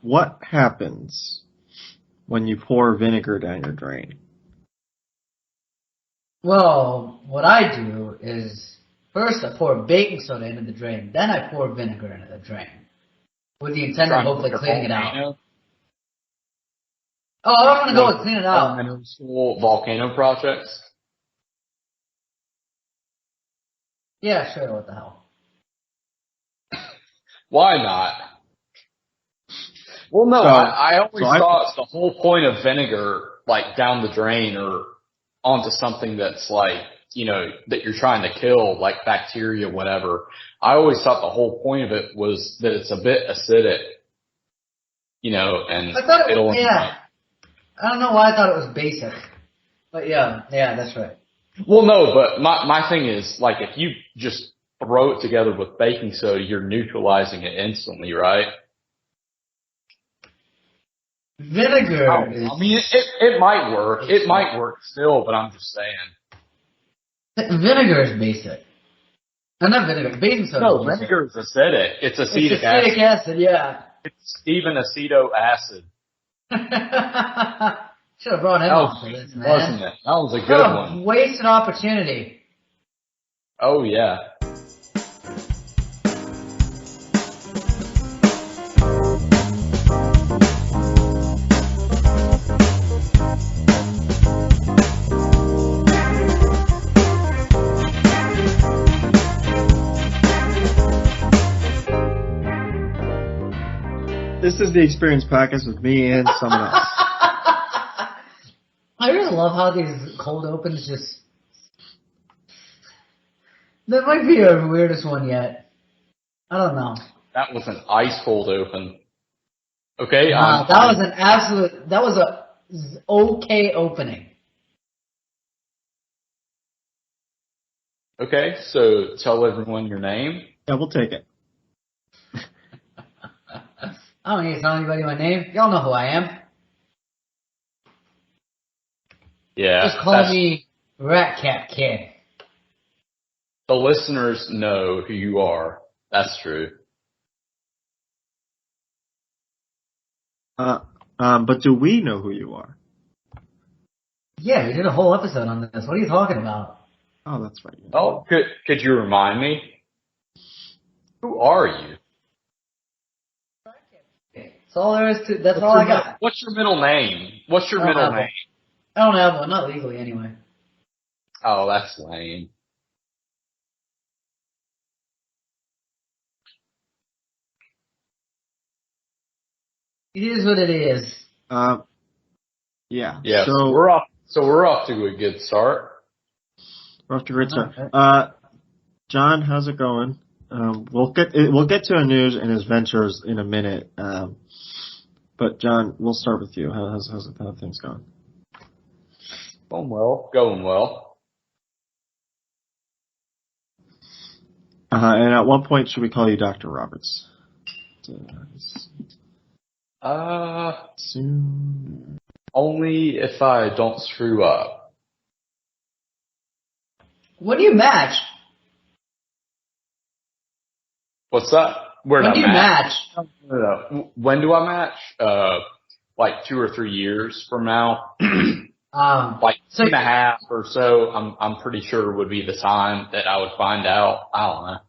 What happens when you pour vinegar down your drain? Well, what I do is first I pour baking soda into the drain, then I pour vinegar into the drain, with the intent of hopefully cleaning it out. Oh, I want to go and clean it out. Elementary school volcano projects? Yeah, sure, what the hell. Why not? Well, no, I always thought the whole point of vinegar, like down the drain or onto something that's like, that you're trying to kill, like bacteria, whatever. I always thought the whole point of it was that it's a bit acidic, and it'll. Yeah. I don't know why I thought it was basic. But yeah, that's right. Well, no, but my thing is, like, if you just throw it together with baking soda, you're neutralizing it instantly, right? Vinegar. I mean, it might work. It might work still, but I'm just saying. Vinegar is basic. No, not vinegar. Baking soda. No, vinegar is acidic. It's acetic acid. Acetic acid, yeah. It's even aceto acid. Should have brought him on for this, man. Wasn't it? That was a good one. Wasted opportunity. Oh, yeah. This is the Experience Podcast with me and someone else. I really love how these cold opens just... That might be our weirdest one yet. I don't know. That was an ice cold open. Okay? That was an absolute... That was a okay opening. Okay, so tell everyone your name. Yeah, we'll take it. I don't need to tell anybody my name. Y'all know who I am. Yeah. Just call me Rat Cat Kid. The listeners know who you are. That's true. But do we know who you are? Yeah, we did a whole episode on this. What are you talking about? Oh, that's right. Oh, could you remind me? Who are you? That's all there is to. That's all I got. What's your middle name? What's your middle name? I don't have one, not legally anyway. Oh, that's lame. It is what it is. Yeah. Yeah. So we're off to a good start. We're off to a great start. John, how's it going? We'll get to Anuj and his ventures in a minute. But John, we'll start with you. How things going? Going well. And at what point should we call you Dr. Roberts? Soon. Only if I don't screw up. What do you match? What's that? When do you match? No. When do I match? Like 2 or 3 years from now. Like 2.5 or so. I'm pretty sure would be the time that I would find out. I don't know.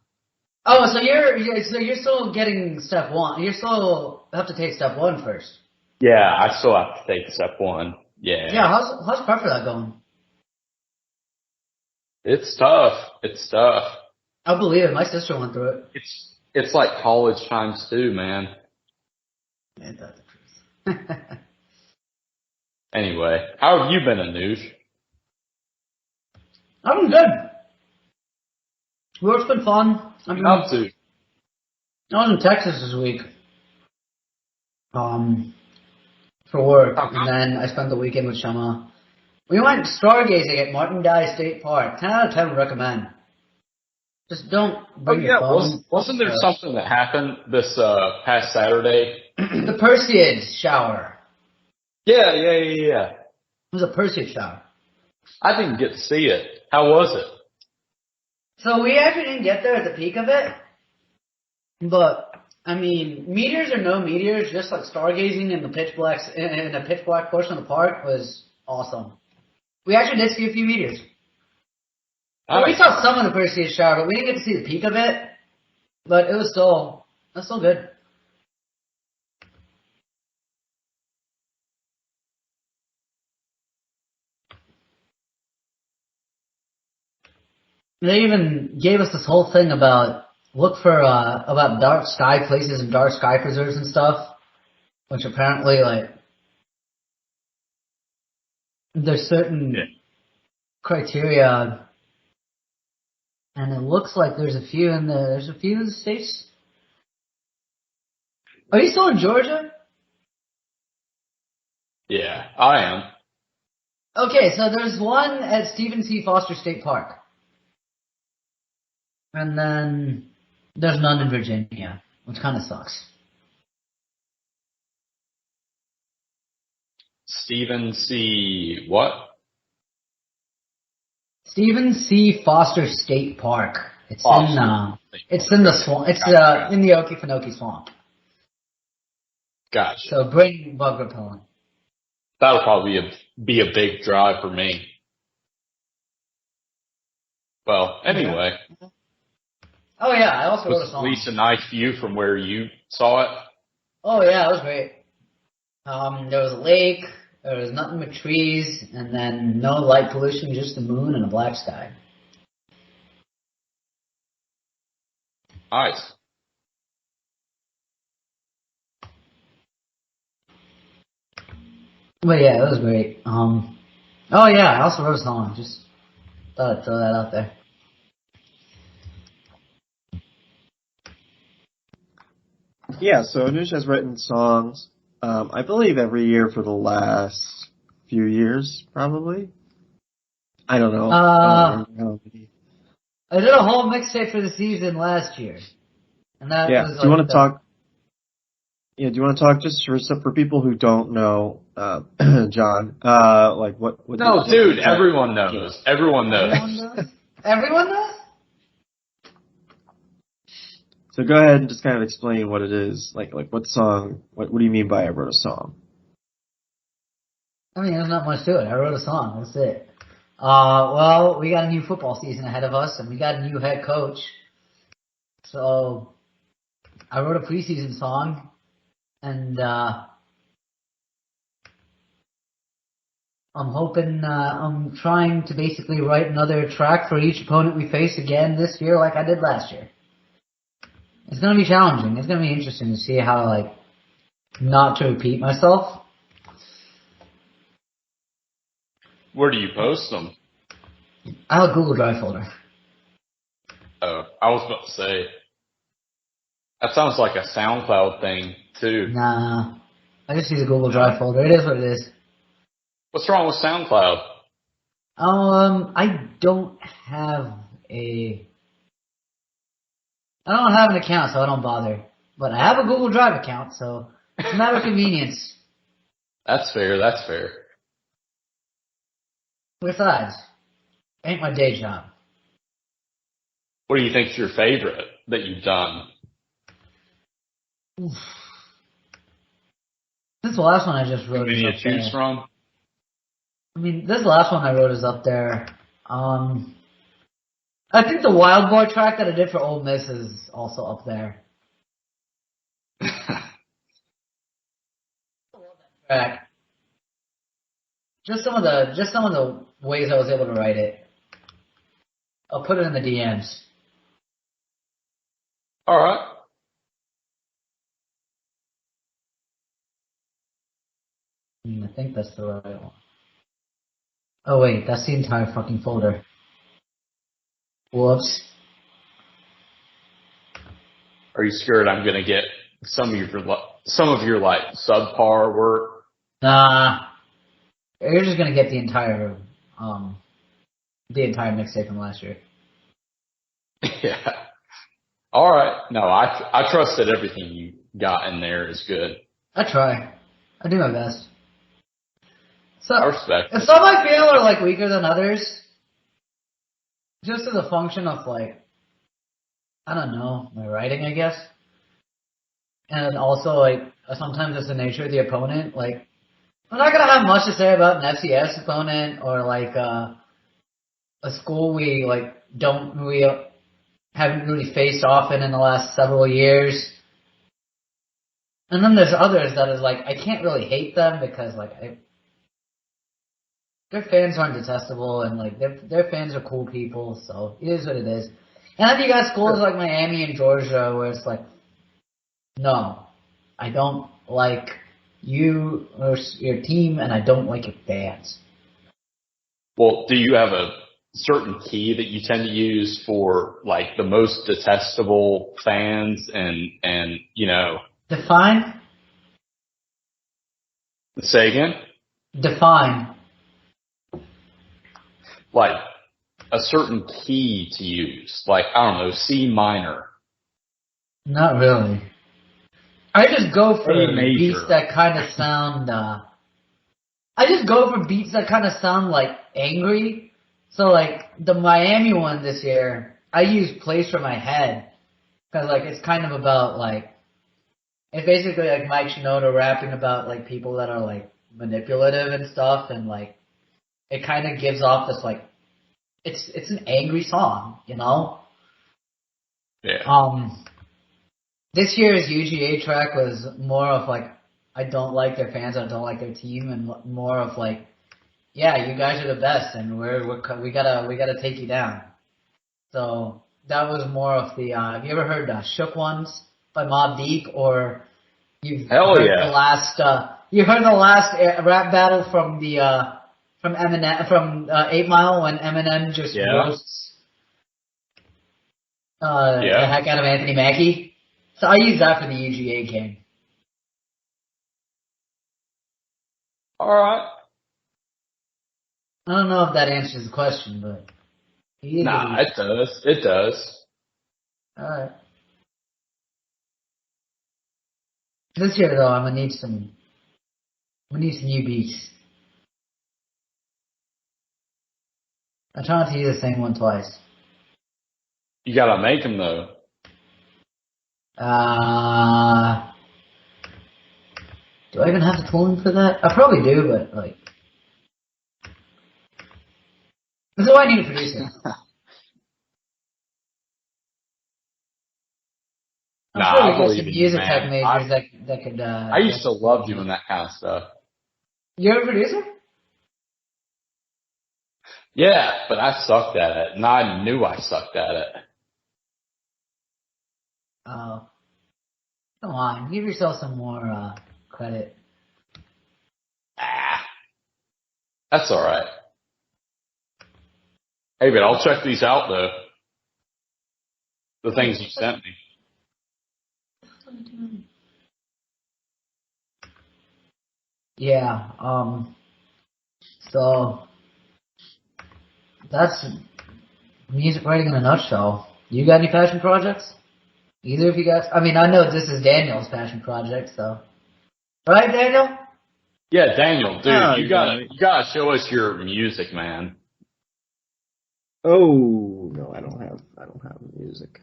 Oh, so you're still getting step 1. You still have to take step 1 first. Yeah, I still have to take step 1. Yeah. Yeah, how's prep for that going? It's tough. I believe it. My sister went through it. It's like college times 2, man. Ain't that the truth? Anyway, how have you been, Anuj? I'm good. Work's been fun. What have you up to? I was in Texas this week. For work. And then I spent the weekend with Shama. We went stargazing at Martin Dye State Park. 10 out of 10 would recommend. Just don't bring your phone. Wasn't there something that happened this past Saturday? The Perseid shower. Yeah. It was a Perseid shower. I didn't get to see it. How was it? So we actually didn't get there at the peak of it. But I mean, meteors or no meteors, just like stargazing in the pitch black portion of the park was awesome. We actually did see a few meteors. Well, we saw some of the Perseus shower, but we didn't get to see the peak of it. But it was still good. They even gave us this whole thing about look for about dark sky places and dark sky preserves and stuff, which apparently like there's certain criteria, and it looks like there's a few in the states. Are you still in Georgia? Yeah, I am. Okay, so there's one at Stephen C. Foster State Park. And then there's none in Virginia, which kind of sucks. Stephen C. what? Stephen C. Foster State Park. It's in the swamp. It's in the Okefenokee Swamp. Gotcha. So bring bug repellent. That'll probably be a big drive for me. Well, anyway. Oh yeah, I also wrote a song. At least a nice view from where you saw it. Oh yeah, it was great. There was a lake, there was nothing but trees, and then no light pollution, just the moon and a black sky. Nice. But yeah, it was great. Oh yeah, I also wrote a song. Just thought I'd throw that out there. Yeah, so Anuj has written songs, I believe every year for the last few years, probably. I don't know. I did a whole mixtape for the season last year. And that was do you want to talk? Yeah, do you want to talk just for people who don't know, John? Like what? No, dude, everyone knows. Everyone knows. Everyone knows? So go ahead and just kind of explain what it is. Like what song? What do you mean by I wrote a song? I mean, there's not much to it. I wrote a song. That's it. Well, we got a new football season ahead of us, and we got a new head coach. So I wrote a preseason song, and I'm hoping, I'm trying to basically write another track for each opponent we face again this year like I did last year. It's going to be challenging. It's going to be interesting to see how, not to repeat myself. Where do you post them? I have a Google Drive folder. Oh, I was about to say, that sounds like a SoundCloud thing, too. Nah. I just use a Google Drive folder. It is what it is. What's wrong with SoundCloud? I don't have an account, so I don't bother. But I have a Google Drive account, so it's a matter of convenience. That's fair. Besides, ain't my day job. What do you think's your favorite that you've done? Oof. This last one I just wrote. Any to choose from? I mean, this last one I wrote is up there. I think the Wild Boy track that I did for Ole Miss is also up there. Track. Just some of the ways I was able to write it. I'll put it in the DMs. All right. I think that's the right one. Oh wait, that's the entire fucking folder. Whoops. Are you scared I'm gonna get some of your subpar work? Nah. You're just gonna get the entire mixtape from last year. Yeah. All right. No, I trust that everything you got in there is good. I try. I do my best. So, I respect. If some I feel are weaker than others, just as a function of I don't know, my writing, I guess. and also like sometimes it's the nature of the opponent. Like I'm not gonna have much to say about an FCS opponent or like a school we haven't really faced often in the last several years. And then there's others that is like I can't really hate them because like their fans aren't detestable and like their fans are cool people, so it is what it is. And then you got schools like Miami and Georgia where it's like, no, I don't like you or your team, and I don't like your fans. Well, do you have a certain key that you tend to use for like the most detestable fans and Define? Say again? Define. Like a certain key to use, like I don't know, C minor. Not really. I just go for A major. beats that kind of sound. I just go for beats that kind of sound like angry. So like the Miami one this year, I used "Place for My Head" because like it's kind of about like it's basically like Mike Shinoda rapping about like people that are like manipulative and stuff, and like it kind of gives off this like it's an angry song, you know. Yeah. This year's UGA track was more of like, I don't like their fans, I don't like their team, and more of like, yeah, you guys are the best, and we gotta take you down. So that was more of the. Have you ever heard "Shook Ones" by Mobb Deep, or you've Hell heard yeah. the last? You heard the last rap battle from the from Eminem from 8 Mile when Eminem just roasts the heck out of Anthony Mackie. So I use that for the UGA game. Alright. I don't know if that answers the question, but Nah, it does. It does. Alright. This year though, I'm gonna need some new beats. I'm trying to use the same one twice. You gotta make them though. Do I even have the tooling for that? I probably do, but like, this is why I need a producer. I'm sure we got some music tech majors that could. I used to love doing that kind of stuff. You're a producer? Yeah, but I sucked at it, and I knew I sucked at it. Oh, come on, give yourself some more credit. That's all right. Hey, but I'll check these out though. The things you sent me. Yeah. So that's music writing in a nutshell. You got any passion projects? Either of you guys? I mean, I know this is Daniel's passion project, so. Right, Daniel? Yeah, Daniel, dude, you gotta show us your music, man. Oh no, I don't have music.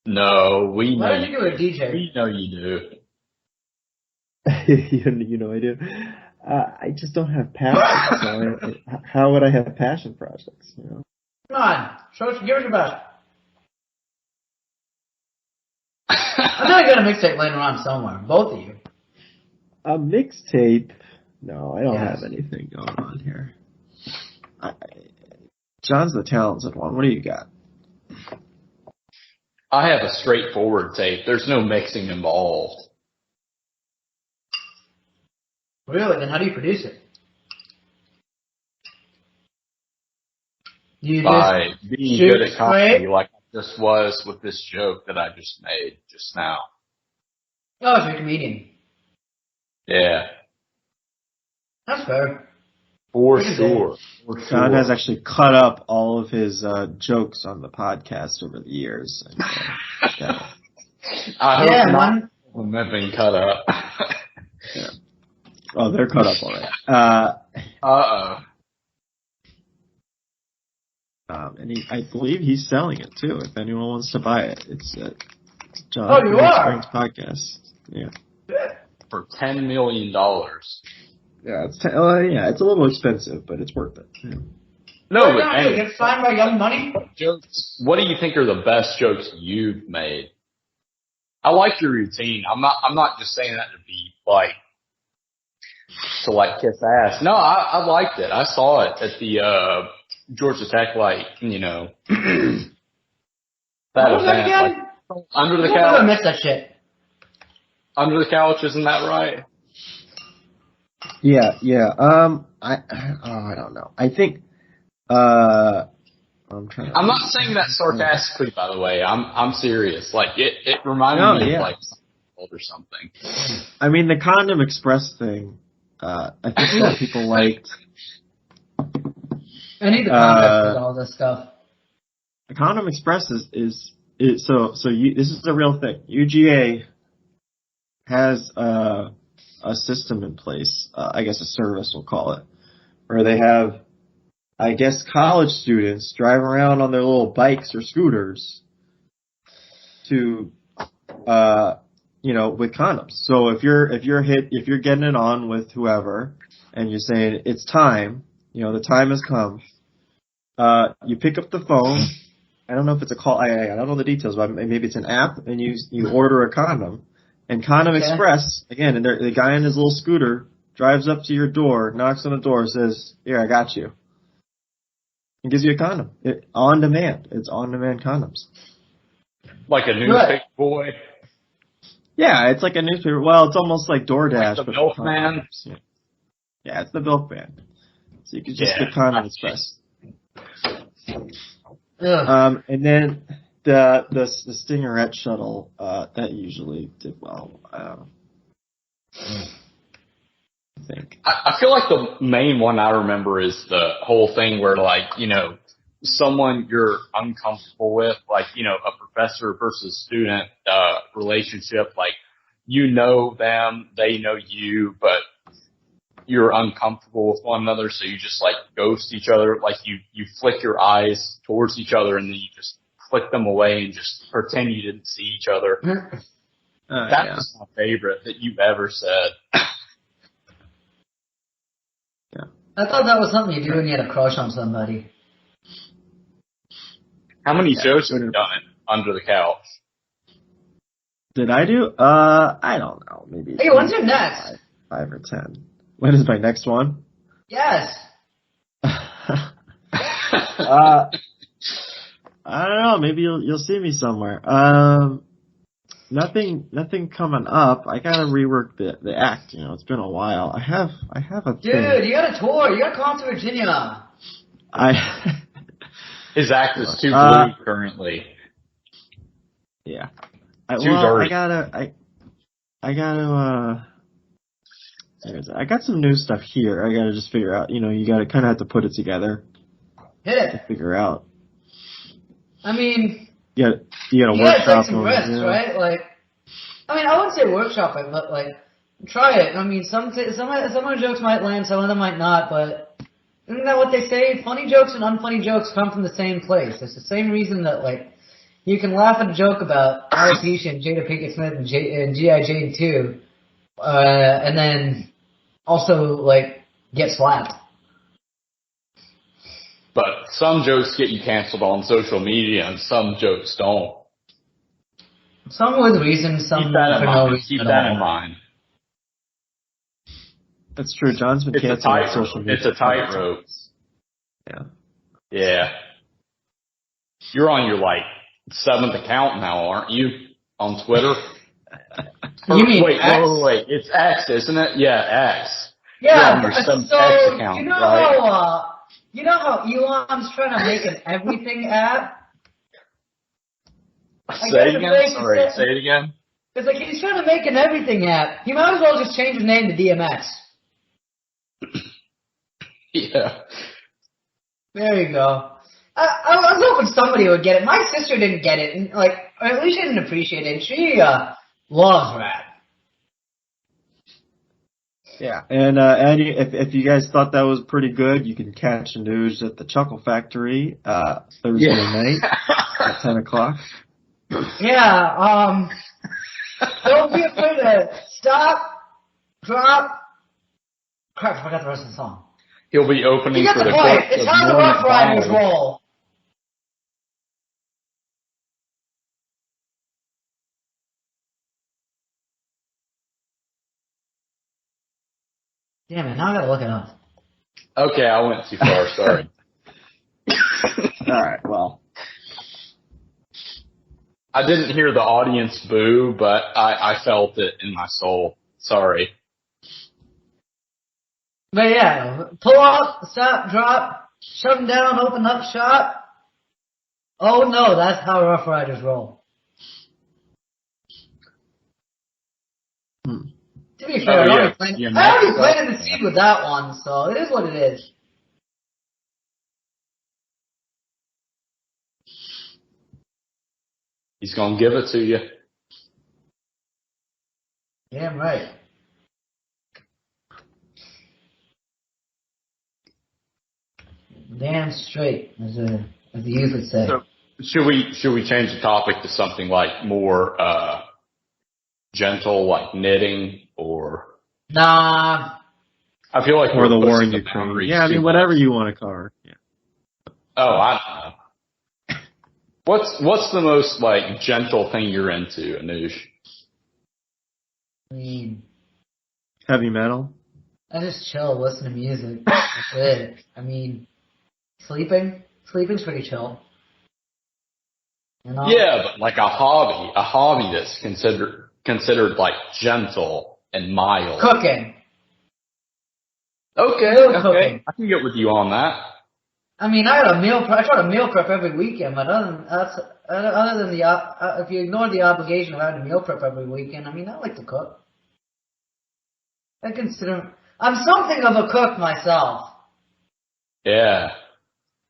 No, we know. Why don't you do a DJ? We know you do. you know I do. I just don't have passion. So how would I have passion projects? You know. Come on, give us your best. I'm gonna get a mixtape later on somewhere. Both of you. A mixtape? No, I don't have anything going on here. John's the talented one. What do you got? I have a straightforward tape. There's no mixing involved. Really? Then how do you produce it? You by being good at comedy like I just was with this joke that I just made just now. Oh, so you're a comedian. Yeah. That's fair. For sure. John has actually cut up all of his jokes on the podcast over the years. And, I hope none of them have been cut up. Yeah. Oh, they're cut up already. And I believe he's selling it too. If anyone wants to buy it, it's John. Oh, you are? Podcast. Yeah. For $10 million. Yeah, it's a little expensive, but it's worth it. Yeah. No, what are you gonna do? Get signed by Young Money? Jokes. What do you think are the best jokes you've made? I like your routine. I'm not just saying that to be like to like kiss ass. No, I liked it. I saw it at the Georgia Tech, like, you know, that what was that event. again? Like, under the I couch. missed that shit. Under the couch, isn't that right? Yeah. I don't know. I think. I'm not saying that sarcastically, by the way. I'm serious. Like it reminded me of like or something. I mean, the Condom Express thing. I think a lot of people liked. I need the context of all this stuff. The Condom Express is so this is a real thing. UGA has a system in place. I guess a service, we'll call it, where they have, I guess, college students drive around on their little bikes or scooters to, with condoms. So if you're getting it on with whoever, and you're saying it's time, the time has come, you pick up the phone. I don't know if it's a call. I don't know the details, but maybe it's an app, and you order a condom. And Condom Express, again, and the guy in his little scooter drives up to your door, knocks on the door, says, "Here, I got you." And gives you a condom. On demand. It's on-demand condoms. Like a newspaper boy? Yeah, it's like a newspaper. Well, it's almost like DoorDash. Like the milkman? Yeah, it's the milkman. So you can just get Condom Express. And then the Stingerette shuttle, that usually did well. I think. I feel like the main one I remember is the whole thing where, like, someone you're uncomfortable with, like, a professor versus student relationship, like, them, they know you, but you're uncomfortable with one another, so you just, like, ghost each other. Like, you flick your eyes towards each other, and then you just flick them away and just pretend you didn't see each other. That was my favorite that you've ever said. Yeah. I thought that was something you do when you had a crush on somebody. How many shows have you done under the couch? Did I do? I don't know. Maybe. Hey, when's your next? 5 or 10. When is my next one? Yes. I don't know. Maybe you'll see me somewhere. Nothing coming up. I gotta rework the act. It's been a while. I have a Dude, thing. you got a tour. You got to come to Virginia. His act is too blue currently. Yeah. Dirty. I got some new stuff here. I gotta just figure out. You gotta kind of have to put it together. Hit it. To figure out. I mean, you gotta workshop take some risks, right? Like, I mean, I wouldn't say workshop it, but like, try it. I mean, some of the jokes might land, some of them might not, but isn't that what they say? Funny jokes and unfunny jokes come from the same place. It's the same reason that, like, you can laugh at a joke about alopecia and Jada Pinkett Smith and G.I. Jane 2, and then also, like, get slapped. But some jokes get you canceled on social media, and some jokes don't. Some with reason, some for no reason. Keep that in mind. That's true. John's been canceled on social media. It's a tightrope. Yeah. Yeah. You're on your, 7th account now, aren't you? On Twitter? You mean wait, X? Wait. It's X, isn't it? Yeah, X. Yeah, You're on your so X account, you know right? how Elon's trying to make an everything app? Say it again? Sorry, say it again? It's like he's trying to make an everything app. He might as well just change his name to DMX. Yeah. There you go. I was hoping somebody would get it. My sister didn't get it, and or at least she didn't appreciate it. She loves rap. Yeah, and if you guys thought that was pretty good, you can catch Anuj at the Chuckle Factory Thursday night at 10 o'clock. Yeah, don't be afraid to stop, drop. Crap, I forgot the rest of the song. He'll be opening You get for the the point. corpse It's of how the Norm Rough Riders Macdonald. roll. Damn it, now I gotta look it up. Okay, I went too far. Sorry. All right. Well, I didn't hear the audience boo, but I felt it in my soul. Sorry. But yeah, pull up, stop, drop, shut them down, open up shop. Oh no, that's how Rough Riders roll. To be fair, Oh, I yeah. already planted the seed with that one, so it is what it is. He's gonna give it to you. Damn right. Damn straight, as the youth would say. So should we change the topic to something like more gentle, like knitting, or Nah. I feel like or the we're war in pushing the Ukraine. boundaries Yeah, I mean too whatever much. you want to cover. Yeah. Oh, I don't know. What's the most like gentle thing you're into, Anuj? I mean, Heavy metal. I just chill, listen to music. That's it. I mean, sleeping? Sleeping's pretty chill. You know? Yeah, but like a hobby that's considered like gentle and mild. Cooking. Okay, Cooking. I can get with you on that. I mean, I try to meal prep every weekend, but other than if you ignore the obligation of having to meal prep every weekend, I mean, I like to cook. I'm something of a cook myself. Yeah.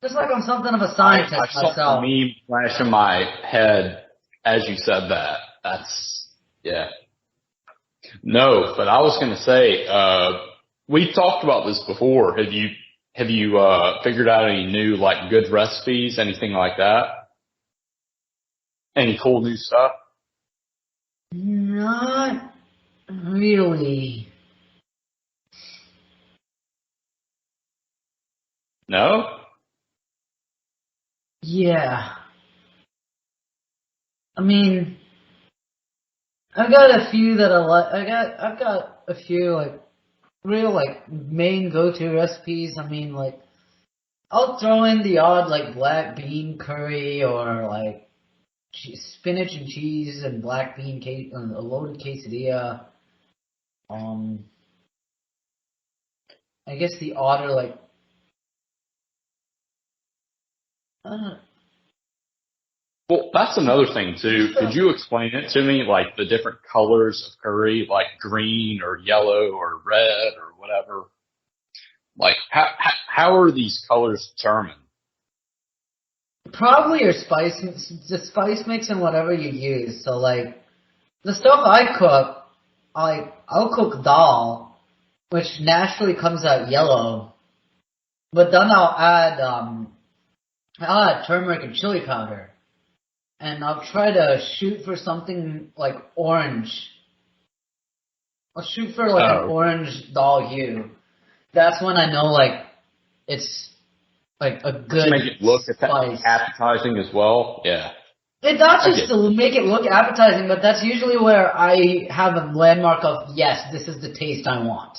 Just like I'm something of a scientist I saw myself. the meme flash in my head as you said that. That's, yeah. No, but I was going to say, we talked about this before. Have you figured out any new, like, good recipes, anything like that? Any cool new stuff? Not really. No? Yeah. I mean, I've got a few that I like. I've got a few like real like main go-to recipes. I mean, like I'll throw in the odd like black bean curry or like spinach and cheese and black bean a loaded quesadilla. I guess the odd are like uh, Well, that's another thing too. Could you explain it to me, like the different colors of curry, like green or yellow or red or whatever? Like how are these colors determined? probably your the spice mix and whatever you use. So like the stuff I cook, I'll cook dal, which naturally comes out yellow, but then I'll add turmeric and chili powder, and I'll try to shoot for something like orange. I'll shoot for like an orange dal hue. That's when I know like it's like a good to make it look spice. appetizing as well. Yeah. It's not just to make it look appetizing, but that's usually where I have a landmark of, yes, this is the taste I want.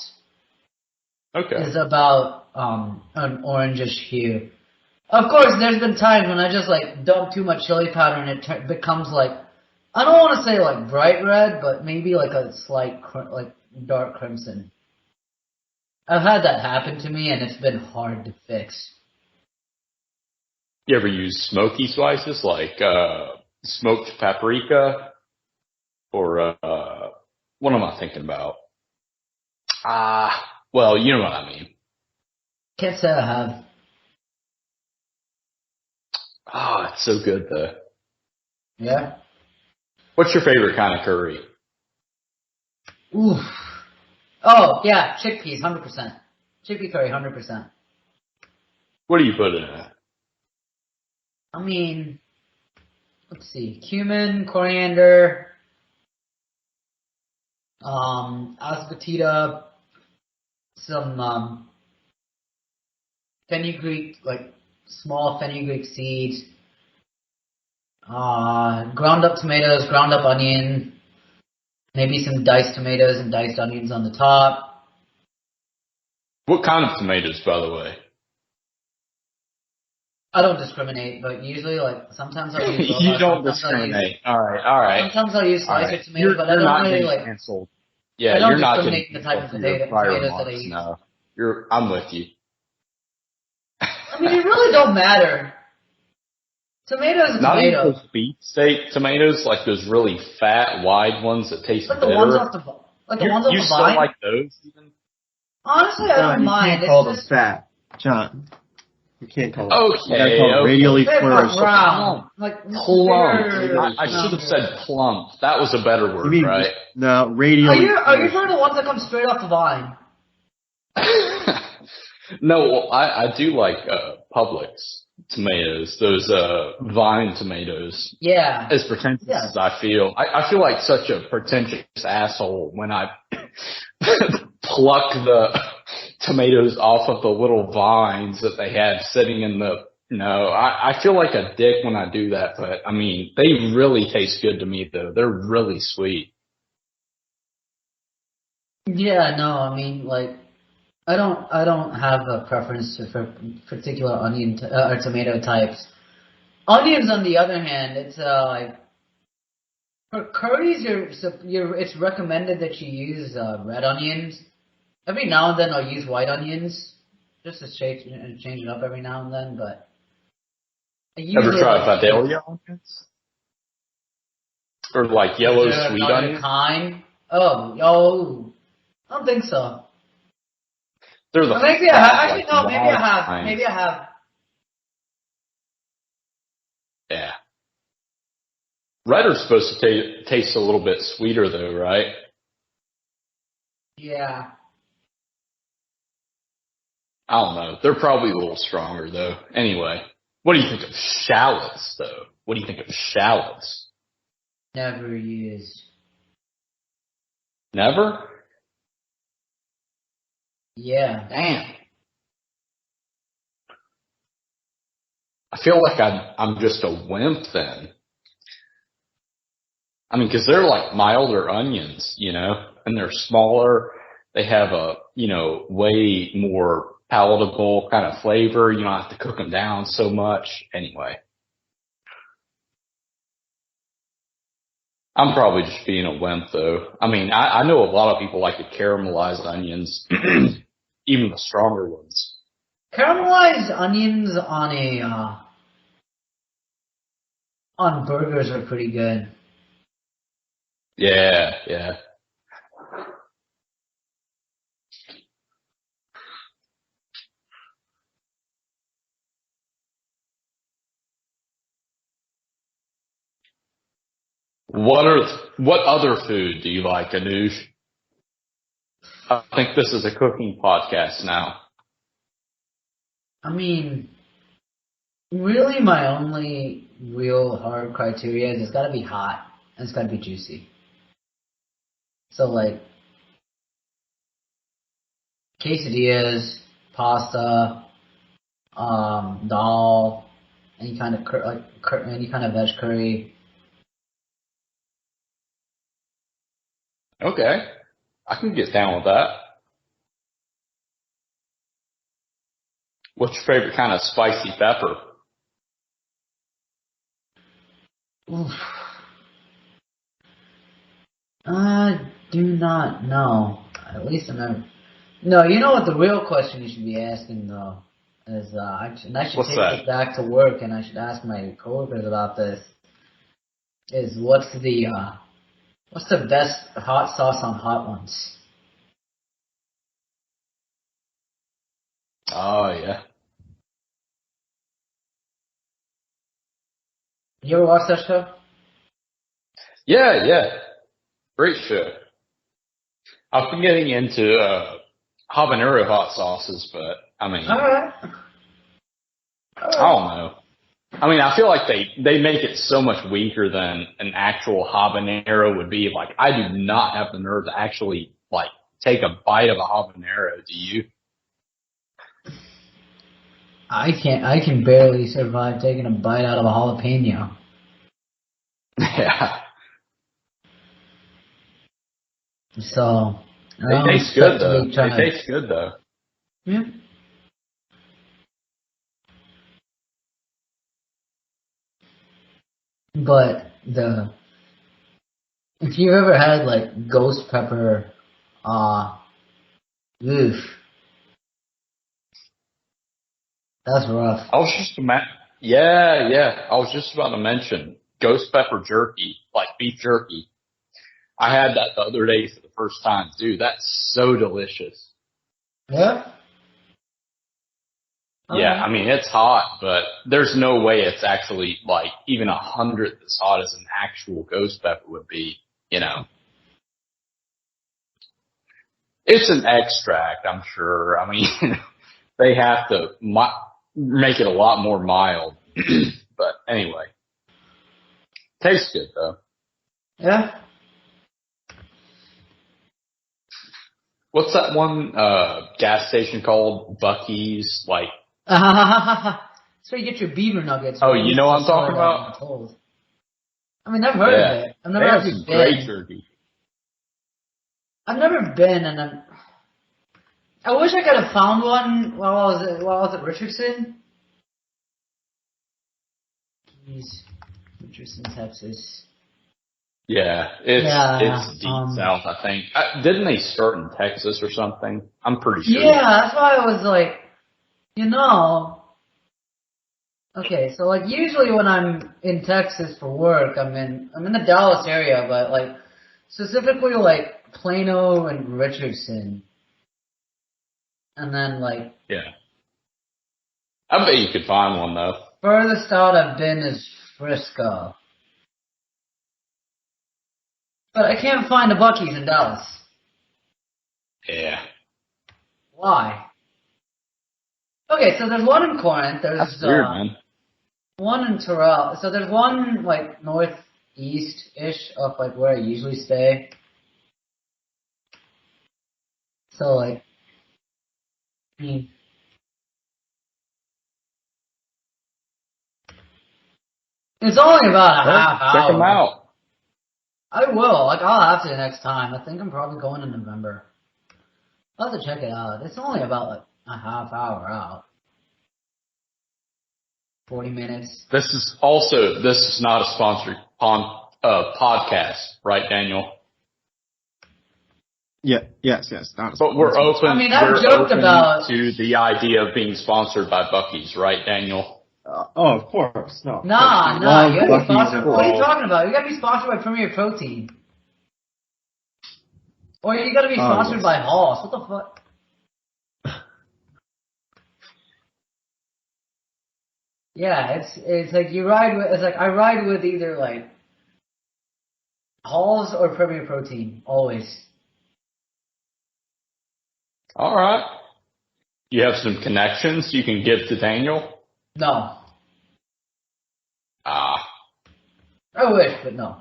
Okay. Is about an orangish hue. Of course, there's been times when I just like dump too much chili powder and it becomes like, I don't want to say like bright red, but maybe like a slight like dark crimson. I've had that happen to me and it's been hard to fix. You ever use smoky spices like smoked paprika or what am I thinking about? Well, you know what I mean. Can't say I have. Oh, it's so good though. Yeah? What's your favorite kind of curry? Oof. Oh, yeah, chickpeas, 100%. Chickpea curry, 100%. What do you put in it? I mean, let's see, cumin, coriander, asafetida, some fenugreek, like small fenugreek seeds, ground up tomatoes, ground up onion, maybe some diced tomatoes and diced onions on the top. What kind of tomatoes, by the way? I don't discriminate, but usually, like, sometimes I'll use You don't discriminate. All right. Sometimes I'll use sliced tomatoes, but I don't really, like, canceled. Yeah, I don't you're not discriminate getting the type of tomatoes that I use. No, I'm with you. I mean, it really don't matter. Tomatoes are not tomatoes. Even those beefsteak tomatoes, like those really fat, wide ones that taste like bitter. The ones off the vine. You still like those? Even? Honestly, I don't mind. You can't call them fat, John. You can't call them. Okay. Radially flourished. Brown. Like plump. I should have said plump. That was a better word, right? No, radially. Are you referring to the ones that come straight off the vine? No, well, I do like Publix tomatoes, those vine tomatoes. Yeah. As pretentious as I feel. I feel like such a pretentious asshole when I pluck the tomatoes off of the little vines that they have sitting in the... No, I feel like a dick when I do that, but I mean, they really taste good to me though. They're really sweet. Yeah, no, I mean, like, I don't have a preference for particular onion or tomato types. Onions, on the other hand, it's like for curries, it's recommended that you use red onions. Every now and then I'll use white onions just to change it up every now and then. But ever tried Vidalia onions or like yellow sweet onions? Kind? Oh, I don't think so. They're the maybe I have. Actually, no. Maybe I have. Maybe I have. Yeah. Red are supposed to taste a little bit sweeter, though, right? Yeah. I don't know. They're probably a little stronger, though. Anyway, what do you think of shallots, though? What do you think of shallots? Never used. Never? Yeah. Damn. I feel like I'm just a wimp then. I mean, because they're like milder onions, you know, and they're smaller. They have a, you know, way more palatable kind of flavor. You don't have to cook them down so much. Anyway. I'm probably just being a wimp, though. I mean, I know a lot of people like to caramelize onions, even the stronger ones. Caramelized onions on burgers are pretty good. Yeah. What other food do you like, Anuj? I think this is a cooking podcast now. I mean, really my only real hard criteria is it's gotta be hot and it's gotta be juicy. So like, quesadillas, pasta, dal, any kind of any kind of veg curry. Okay. I can get down with that. What's your favorite kind of spicy pepper? Oof. I do not know. At least I never. No, you know what the real question you should be asking though is I should take this back to work and I should ask my coworkers about this. Is what's the best hot sauce on hot ones? Oh yeah. You ever watch that show? Yeah. Great show. I've been getting into habanero hot sauces, but I mean, All right. I don't know. I mean, I feel like they make it so much weaker than an actual habanero would be. Like, I do not have the nerve to actually, like, take a bite of a habanero. Do you? I can barely survive taking a bite out of a jalapeno. Yeah. So, They taste good, though. They taste good, though. Yeah. But if you ever had like ghost pepper, oof, that's rough. I was just yeah. I was just about to mention ghost pepper jerky, like beef jerky. I had that the other day for the first time. Dude, that's so delicious. Yeah? Yeah, I mean, it's hot, but there's no way it's actually like even 100th as hot as an actual ghost pepper would be, you know. It's an extract, I'm sure. I mean, they have to make it a lot more mild. But anyway, tastes good though. Yeah. What's that one gas station called? Buc-ee's, like. That's where you get your beaver nuggets. Oh, you know what I'm talking about? I mean, I've heard of it. I've never actually been. Great jerky. I've never been, and I wish I could have found one while I was at Richardson. Jeez, Richardson, Texas. Yeah, it's deep south, I think. Didn't they start in Texas or something? I'm pretty sure. Yeah, that's why I was like, you know. Okay, so like usually when I'm in Texas for work, I'm in the Dallas area, but like specifically like Plano and Richardson, and then like yeah. I bet you could find one though. Furthest out I've been is Frisco. But I can't find a Buc-ee's in Dallas. Yeah. Why? Okay, so there's one in Corinth. There's That's weird, man. One in Terrell. So there's one like northeast-ish of like where I usually stay. So like, I mean, it's only about a half hour. Check them out. I will. Like, I'll have to next time. I think I'm probably going in November. I'll have to check it out. It's only about like a half hour out. 40 minutes. This is not a sponsored podcast, right, Daniel? Yeah, yes. But we're open. I mean, I've joked about to the idea of being sponsored by Buc-ee's, right, Daniel? Oh, of course. No. Nah. You gotta be sponsored. What are you talking about? You gotta be sponsored by Premier Protein. Or you gotta be sponsored by Hoss. What the fuck? Yeah, it's like you ride with. It's like I ride with either like Halls or Premier Protein always. All right. You have some connections you can give to Daniel? No. I wish, but no.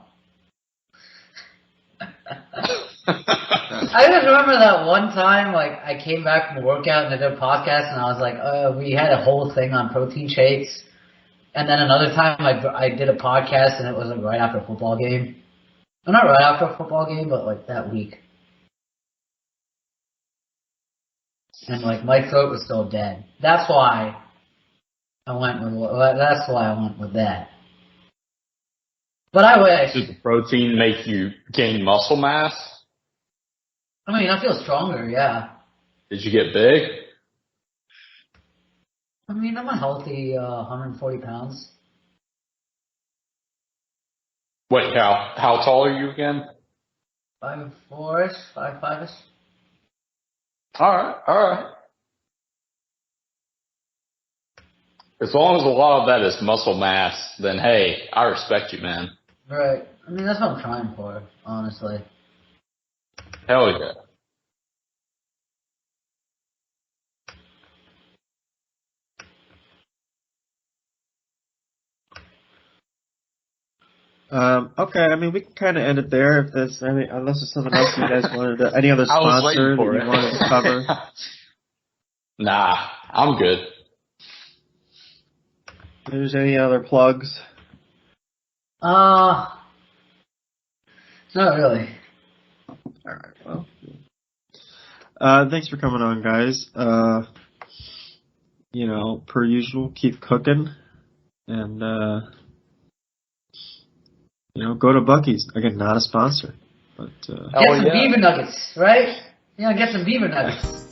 I just remember that one time, like, I came back from a workout and I did a podcast and I was like, we had a whole thing on protein shakes. And then another time I did a podcast and it was like right after a football game. Well, not right after a football game, but like that week. And like my throat was still dead. That's why I went with that. But I wish. Does the protein make you gain muscle mass? I mean, I feel stronger, yeah. Did you get big? I mean, I'm a healthy 140 pounds. Wait, how tall are you again? 5'4"-ish, 5'5"-ish. All right. As long as a lot of that is muscle mass, then hey, I respect you, man. Right. I mean, that's what I'm trying for, honestly. Hell yeah. Okay, I mean, we can kind of end it there if there's any, unless there's something else you guys wanted to, any other sponsor that you wanted to cover? Nah, I'm good. If there's any other plugs? Not really. Alright, well. Thanks for coming on, guys. You know, per usual, keep cooking. And, you know, go to Buc-ee's. Again, not a sponsor. But, get some beaver nuggets, right? Get some beaver nuggets.